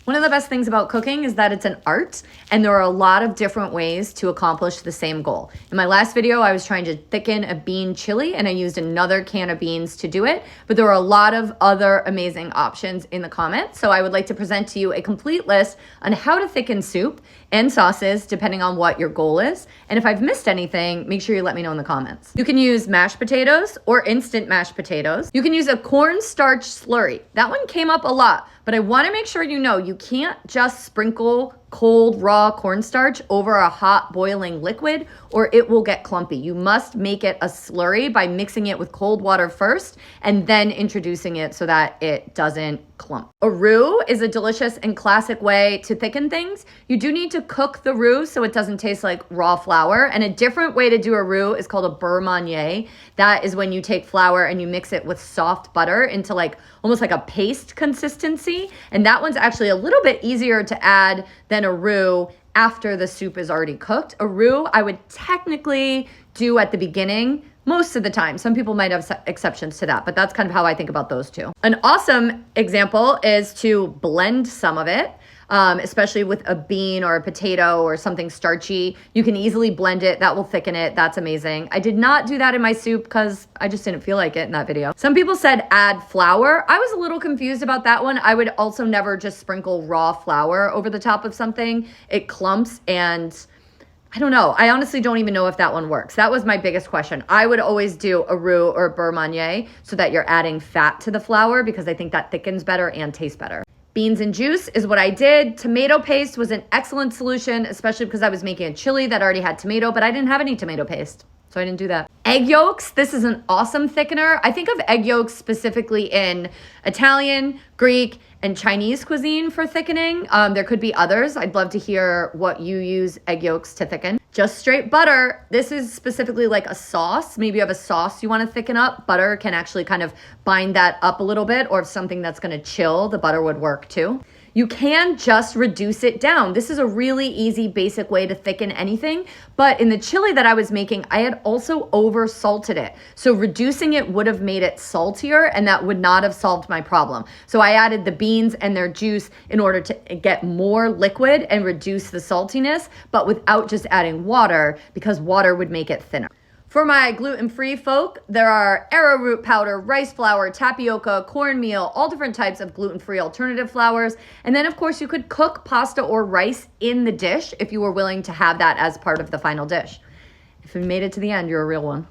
One of the best things about cooking is that it's an art, and there are a lot of different ways to accomplish the same goal. In my last video, I was trying to thicken a bean chili, and I used another can of beans to do it, but there are a lot of other amazing options in the comments. So I would like to present to you a complete list on how to thicken soup and sauces depending on what your goal is. And if I've missed anything, make sure you let me know in the comments. You can use mashed potatoes or instant mashed potatoes. You can use a cornstarch slurry. That one came up a lot, but I want to make sure you know you can't just sprinkle cold raw cornstarch over a hot boiling liquid or it will get clumpy. You must make it a slurry by mixing it with cold water first and then introducing it so that it doesn't clump. A roux is a delicious and classic way to thicken things. You do need to cook the roux so it doesn't taste like raw flour, and a different way to do a roux is called a beurre manier. That is when you take flour and you mix it with soft butter into almost like a paste consistency, and that one's actually a little bit easier to add than a roux after the soup is already cooked. A roux I would technically do at the beginning most of the time. Some people might have exceptions to that, but that's kind of how I think about those two. An awesome example is to blend some of it, especially with a bean or a potato or something starchy. You can easily blend it. That will thicken it. That's amazing. I did not do that in my soup because I just didn't feel like it in that video. Some people said add flour. I was a little confused about that one. I would also never just sprinkle raw flour over the top of something. It clumps, and I don't know. I honestly don't even know if that one works. That was my biggest question. I would always do a roux or a beurre manier so that you're adding fat to the flour because I think that thickens better and tastes better. Beans and juice is what I did. Tomato paste was an excellent solution, especially because I was making a chili that already had tomato, but I didn't have any tomato paste, so I didn't do that. Egg yolks, this is an awesome thickener. I think of egg yolks specifically in Italian, Greek, and Chinese cuisine for thickening. There could be others. I'd love to hear what you use egg yolks to thicken. Just straight butter. This is specifically like a sauce. Maybe you have a sauce you want to thicken up. Butter can actually kind of bind that up a little bit, or if something that's going to chill, the butter would work too. You can just reduce it down. This is a really easy, basic way to thicken anything. But in the chili that I was making, I had also over salted it. So reducing it would have made it saltier, and that would not have solved my problem. So I added the beans and their juice in order to get more liquid and reduce the saltiness, but without just adding water, because water would make it thinner. For my gluten-free folk, there are arrowroot powder, rice flour, tapioca, cornmeal, all different types of gluten-free alternative flours. And then, of course, you could cook pasta or rice in the dish if you were willing to have that as part of the final dish. If you made it to the end, you're a real one.